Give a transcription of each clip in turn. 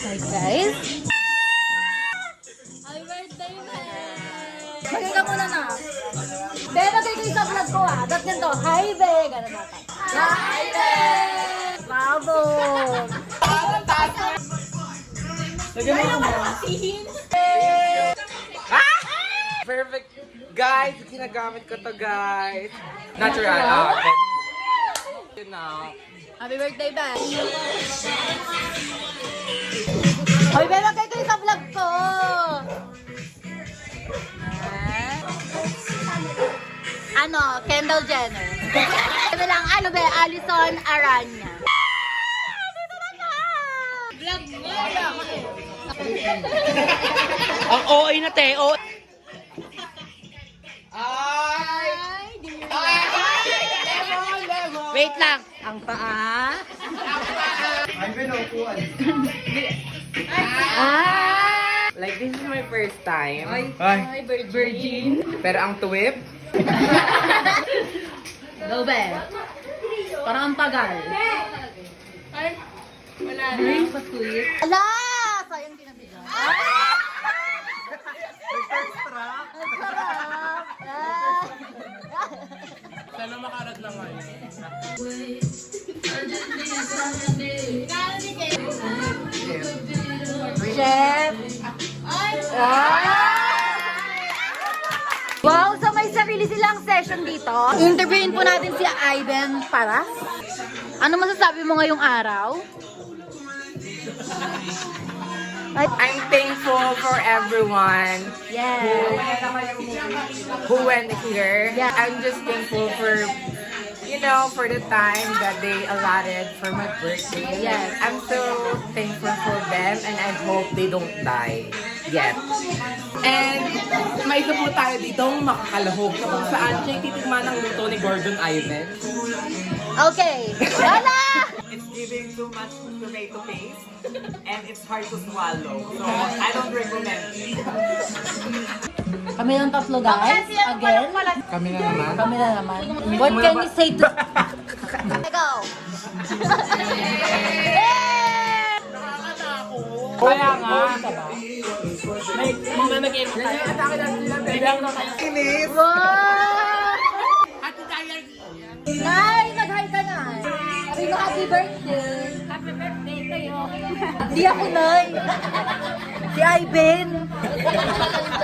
Hi guys. Happy birthday, man! Magay ka muna na. Be, magay ko yung sa vlog ko ah. Dapat ganito. Hi, Be! Ganun natin. Hi, Be! Bravo! Lagyan mo mo. Perfect. Guys, ginagamit ko to, guys. Natural. You know. Happy birthday, Be! Hoy, Be, magay ko yung sa vlog ko! Ano, Kendall Jenner. Ano lang, ano Be, Alison Aranya. Dito na ka! Vlog mo! Ang OA na, te. OA. Wait lang. Ang paa. Like, this is my first time. Ay, virgin. Pero ang tuwip, Go, Be. Parang ang tagal. Wala na. Ala! Sayang pinabigyan. Ang sarap. sana makalat lang ngayon. Chef. Wow, so may sarili silang session dito. Interviewin po natin si Ivan Paras. Ano masasabi mo ngayong araw? I'm thankful for everyone Yes. who went here. Yeah. I'm just thankful for, you know, for the time that they allotted for my birthday. Yes. I'm so thankful for them and I hope they don't die yet. And may isa po tayo ditong makakalahog kung saan siya titigman ng luto ni Gordon Ivan. Okay. Wala! It's giving too much tomato paste and it's hard to swallow. So I don't recommend it. Kami ng tatlo guys. Again. Kami na naman. Kami na naman. What can you say to... Go! Kaya nga. May mga nag-inom tayo. Kinis. Wow! Nay, mag-hi ka na. Sabi mo, happy birthday. Happy birthday kayo. Di ako, Nay. Si Ivan.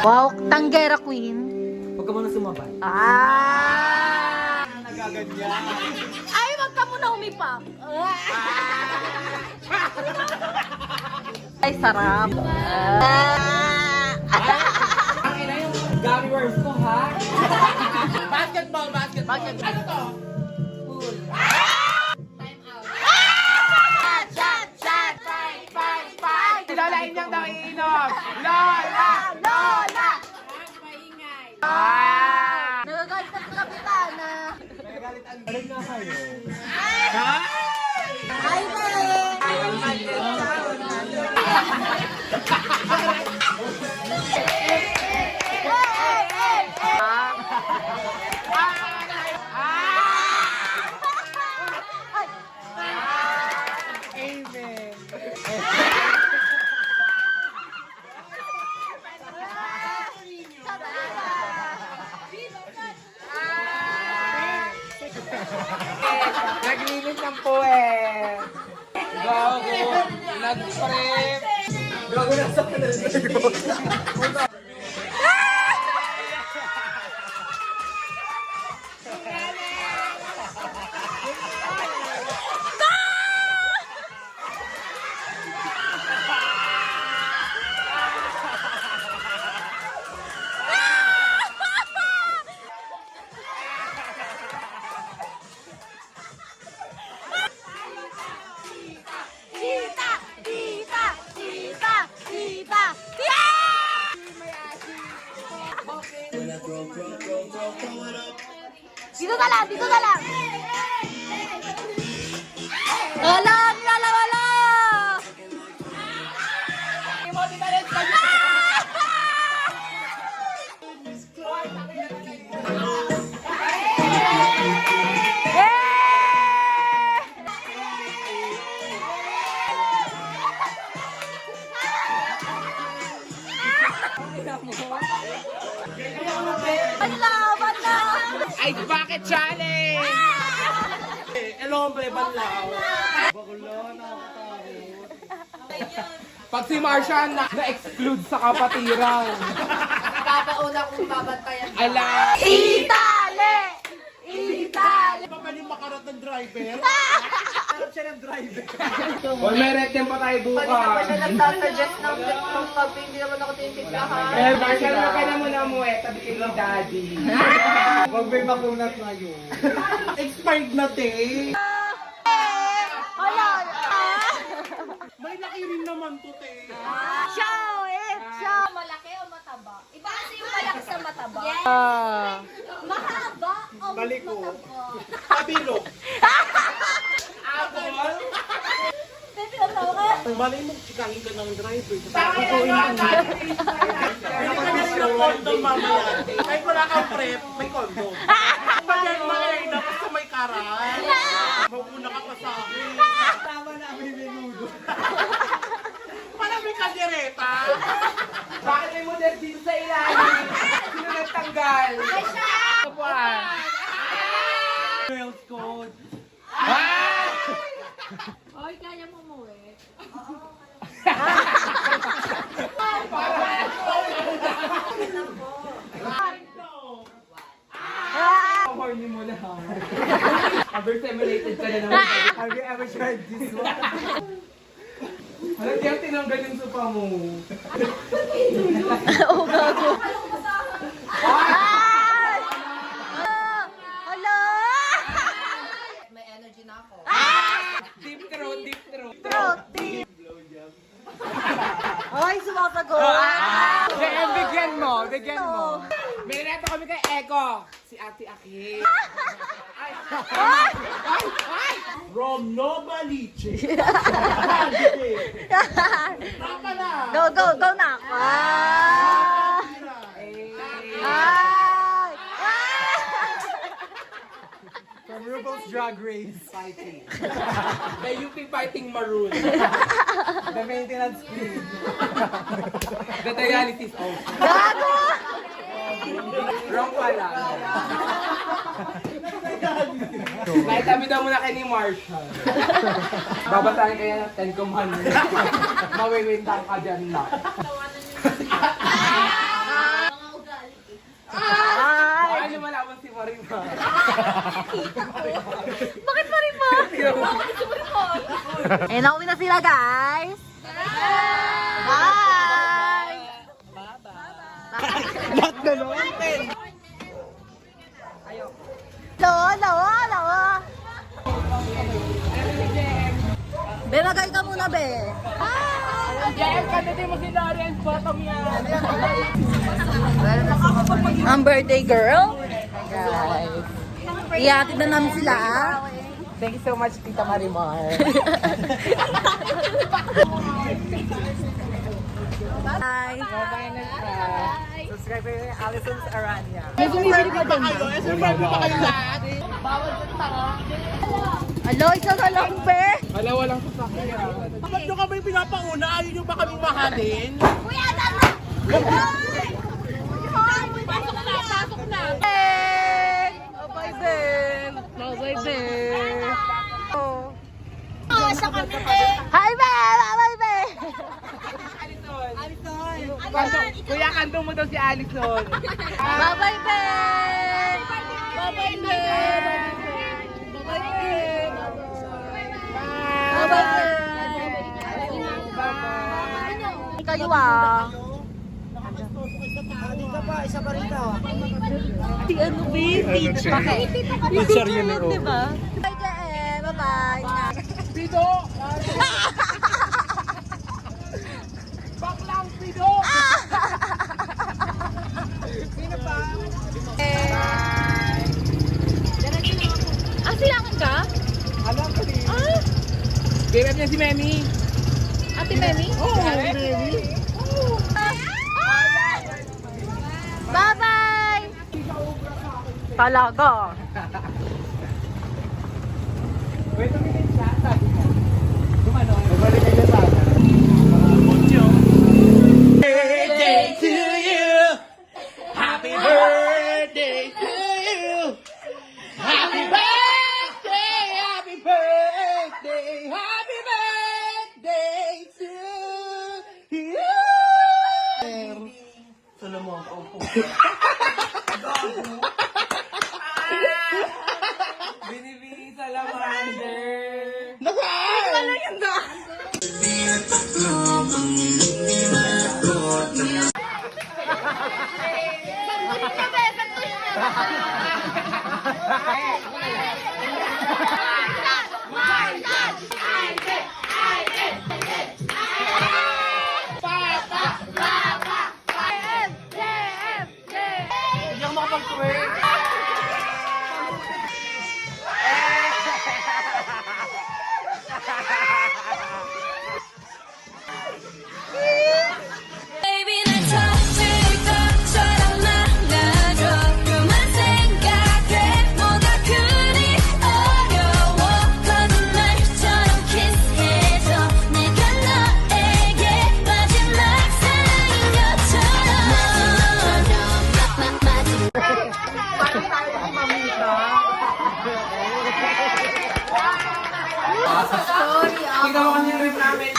Wow, Tanggera Queen. Huwag ka muna sumabay. Ah! Nagaganyan. Ay, wag ka muna umipak. Ay, sarap. Ang ina yung gummy worms ko, ha? Basketball. Ano to? Pool. Shot! Fight! Si Lola Inyang daw iinom. Lola! Ah! Nagagalit na sa kapitana. Balik na kayo. Hi, Naglinis ng puwet. Gago. Nag-prep. Gago na sa kanila. Dito na lang. Wala, wala. mo. Wala, wala. Ice bucket challenge! El hombre, banlaw. Pag si Marsha na-exclude sa kapatiran. Papauna kong babantayan. Ala! Itali! Itali! Ba pwede makarot ng driver? Karot siya ng driver. Well, may retem pa tayo Pwede na ba siya bukas. nagsasuggest ng pag hindi naman ako tinitikahan? Eh, Marsha, naman ka na muna mo eh. Tabi kay Daddy. Huwag may makunat na yun. Expired na, te. Wala! May laki rin naman to, te. Ciao! Ciao! Malaki o mataba? Iba kasi yung malaki sa mataba. Mahaba o Baliko. mataba? Kabilog. Apple? Tinatawa ka? Malay mo, chikahin ka ng driver. Ay, Nakabis ng condom mamaya. Kahit wala kang prep, may condom. Pagyan mo eh, dapat kung may karal. Mauna ka pa sa akin. Tama na, may menudo. Parang may kaldereta. Bakit may model dito sa ilalim? Sino nagtanggal? Ito po ah. Girls code. Oy, kaya mo umuwi. Horny mo na ha. Overstimulated ka na naman. Have you ever tried this one? Alam niya, tinanggal yung supa mo. Oo, gago. Ay! Hala! May energy na ako. Deep throat, deep throat. Protein! Ay, sumasagot! Bigyan mo, bigyan mo. May reto kami kay Eko. Si Ate Aki. Ay! Ay! Ay! Ay! From Nova Liche. Go, go, go na! Ah! Ay! From RuPaul's Drag Race. Fighting. The UP Fighting Maroon. The maintenance queen. The dialysis of. Gago! Wrong pala. Kahit tabi daw muna kay ni Marshall. Babasahin kaya ng Ten Commandments. Mawiwintang ka dyan na. Ay! Ano malaman si Marima? Bakit pa rin mo? Eh, nauwi na sila, guys! Bye! Lahat na naman. Lawa, lawa, lawa! Be, magay ka muna, be! JM, kanditin mo si Lawrence Bottom yan. Ang birthday girl. Guys. Ihatid na namin sila. Thank you so much, Tita Marimar. Bye. Bye na siya. Subscribe kayo kay Alison's Aranya. Alo, isa ka lang, be. Wala, walang sasakyan. Ba't nyo kami pinapauna? Ayaw nyo ba kami mahalin? Kuya, tama! Pasok na, pasok na! Bye, be. Bye, be. Oh. Sa kami, be. Hi, be! Bye, be. Kuya, kandong mo daw si Alison. Bye, be. Bye, be. Bye, be. Kayo ah. Dito pa, isa pa rito. Si ano ba? Bakit? Picture yun eh, oh. Diba? Bye, JM. Bye-bye. Pido! Baklang Pido! Sino pa? Ah, silangan ka? Alam ko din. Ah, Girap niya si Memi. Ate Memi? Oo, Memi. Bye-bye! Talaga. Wait a minute siya, sabi mo. Gumano? Babalik ka sa akin. Birthday to you! Binibigay sa lavender. Nasaan? Wala yung daan. Hindi ako makapag-twerk. Baby 날 터질것처럼 만나줘 그만 생각해 뭐가 그리 어려워 거짓말처럼 키스해줘 내가 너에게 마지막 사랑인 것처럼 Kita mo kasi yung rip namin.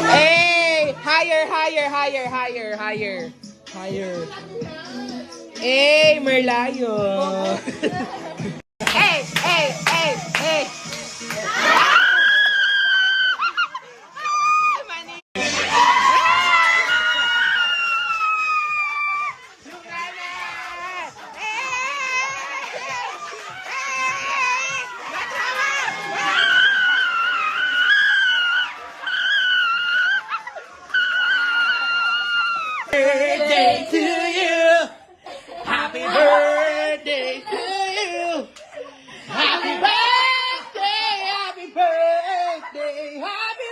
Hey! Higher, higher, higher, higher, higher. Higher. Hey, Merlayo. Hey, hey, hey, hey. Birthday to you. Happy birthday to you. Happy birthday, happy birthday, happy